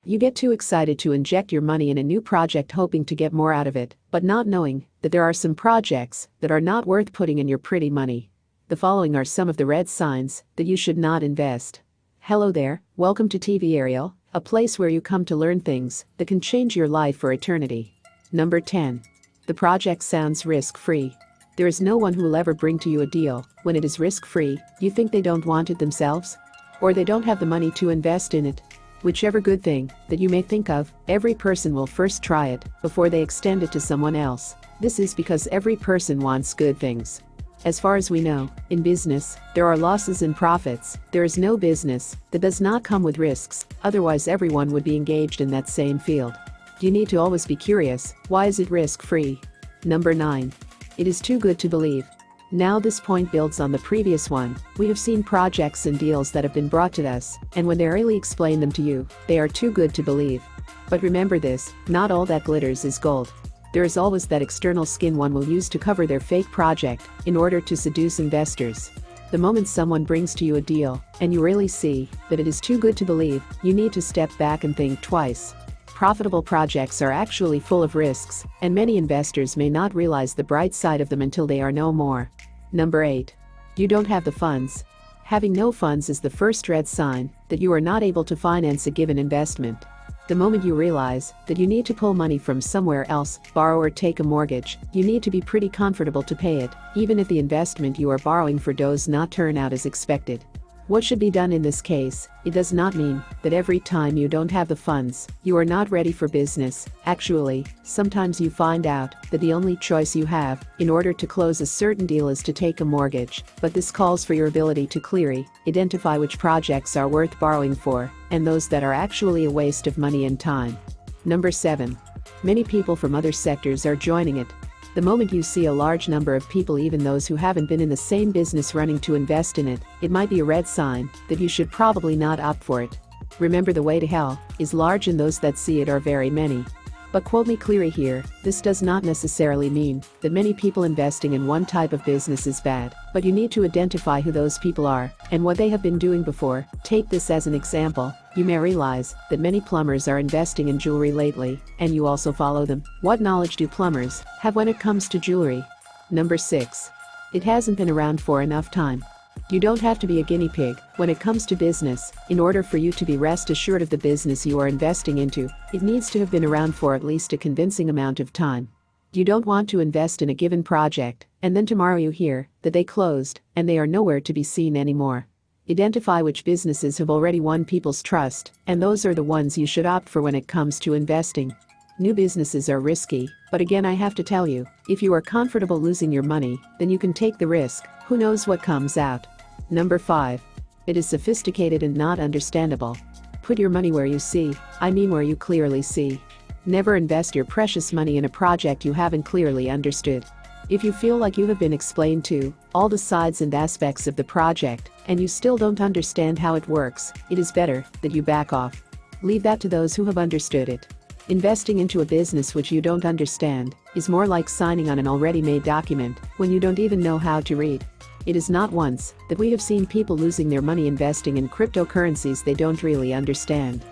You get too excited to inject your money in a new project hoping to get more out of it, but not knowing that there are some projects that are not worth putting in your pretty money. The following are some of the red signs that you should not invest. Hello there, welcome to TV Ariel, a place where you come to learn things that can change your life for eternity. Number 10. The project sounds risk-free. There is no one who will ever bring to you a deal when it is risk-free. You think they don't want it themselves? Or they don't have the money to invest in it? Whichever good thing that you may think of, every person will first try it before they extend it to someone else. This is because every person wants good things. As far as we know, in business, there are losses and profits. There is no business that does not come with risks, otherwise everyone would be engaged in that same field. You need to always be curious, why is it risk-free? Number 9. It is too good to believe. Now this point builds on the previous one. We have seen projects and deals that have been brought to us, and when they really explain them to you, they are too good to believe. But remember this, not all that glitters is gold. There is always that external skin one will use to cover their fake project in order to seduce investors. The moment someone brings to you a deal, and you really see that it is too good to believe, you need to step back and think twice. Profitable projects are actually full of risks, and many investors may not realize the bright side of them until they are no more. Number 8. You don't have the funds. Having no funds is the first red sign that you are not able to finance a given investment. The moment you realize that you need to pull money from somewhere else, borrow or take a mortgage, you need to be pretty comfortable to pay it, even if the investment you are borrowing for does not turn out as expected. What should be done in this case? It does not mean that every time you don't have the funds, you are not ready for business. Actually, sometimes you find out that the only choice you have in order to close a certain deal is to take a mortgage, but this calls for your ability to clearly identify which projects are worth borrowing for, and those that are actually a waste of money and time. Number 7. Many people from other sectors are joining it. The moment you see a large number of people, even those who haven't been in the same business, running to invest in it, it might be a red sign that you should probably not opt for it. Remember, the way to hell is large and those that see it are very many. But quote me clearly here, this does not necessarily mean that many people investing in one type of business is bad, but you need to identify who those people are and what they have been doing before. Take this as an example. You may realize that many plumbers are investing in jewelry lately, and you also follow them. What knowledge do plumbers have when it comes to jewelry? Number 6. It hasn't been around for enough time. You don't have to be a guinea pig when it comes to business in order for you to be rest assured of the business you are investing into. It needs to have been around for at least a convincing amount of time. You don't want to invest in a given project, and then tomorrow you hear that they closed and they are nowhere to be seen anymore. Identify which businesses have already won people's trust, and those are the ones you should opt for when it comes to investing. New businesses are risky, but again I have to tell you, if you are comfortable losing your money, then you can take the risk. Who knows what comes out? Number 5. It is sophisticated and not understandable. Put your money where you see, I mean where you clearly see. Never invest your precious money in a project you haven't clearly understood. If you feel like you have been explained to all the sides and aspects of the project, and you still don't understand how it works, it is better that you back off. Leave that to those who have understood it. Investing into a business which you don't understand is more like signing on an already made document when you don't even know how to read. It is not once that we have seen people losing their money investing in cryptocurrencies they don't really understand.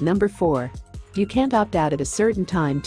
Number 4. You can't opt out at a certain time.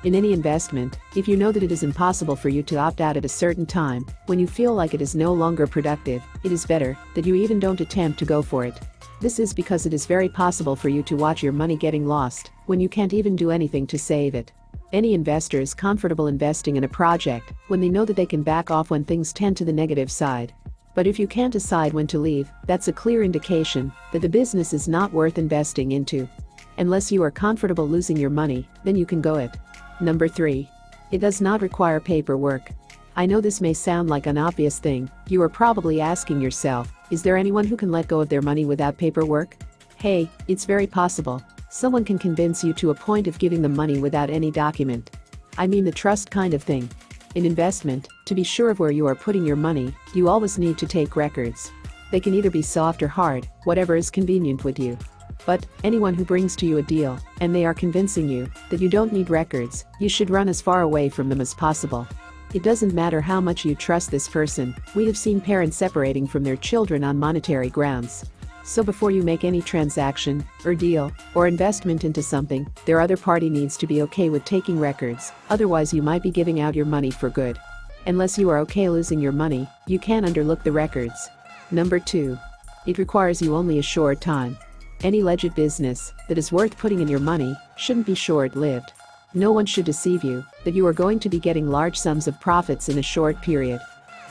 In any investment, if you know that it is impossible for you to opt out at a certain time, when you feel like it is no longer productive, it is better that you even don't attempt to go for it. This is because it is very possible for you to watch your money getting lost when you can't even do anything to save it. Any investor is comfortable investing in a project when they know that they can back off when things tend to the negative side. But if you can't decide when to leave, that's a clear indication that the business is not worth investing into. Unless you are comfortable losing your money, then you can go it. Number 3. It does not require paperwork. I know this may sound like an obvious thing. You are probably asking yourself, is there anyone who can let go of their money without paperwork? Hey, it's very possible. Someone can convince you to a point of giving them money without any document. I mean the trust kind of thing. In investment, to be sure of where you are putting your money, you always need to take records. They can either be soft or hard, whatever is convenient with you. But anyone who brings to you a deal, and they are convincing you that you don't need records, you should run as far away from them as possible. It doesn't matter how much you trust this person. We have seen parents separating from their children on monetary grounds. So before you make any transaction, or deal, or investment into something, their other party needs to be okay with taking records, otherwise you might be giving out your money for good. Unless you are okay losing your money, you can't underlook the records. Number 2. It requires you only a short time. Any legit business that is worth putting in your money shouldn't be short-lived. No one should deceive you that you are going to be getting large sums of profits in a short period.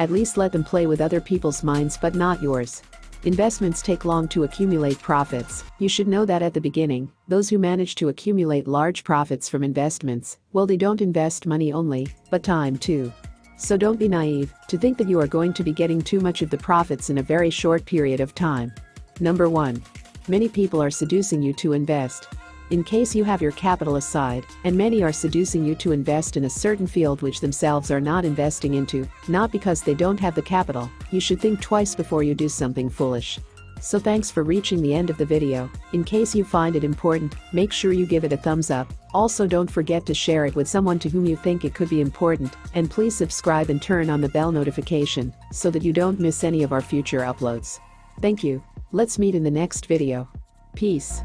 At least let them play with other people's minds but not yours. Investments take long to accumulate profits. You should know that at the beginning. Those who manage to accumulate large profits from investments, well, they don't invest money only, but time too. So don't be naive to think that you are going to be getting too much of the profits in a very short period of time. Number 1. Many people are seducing you to invest. In case you have your capital aside, and many are seducing you to invest in a certain field which themselves are not investing into, not because they don't have the capital, you should think twice before you do something foolish. So thanks for reaching the end of the video. In case you find it important, make sure you give it a thumbs up. Also don't forget to share it with someone to whom you think it could be important, and please subscribe and turn on the bell notification so that you don't miss any of our future uploads. Thank you. Let's meet in the next video. Peace.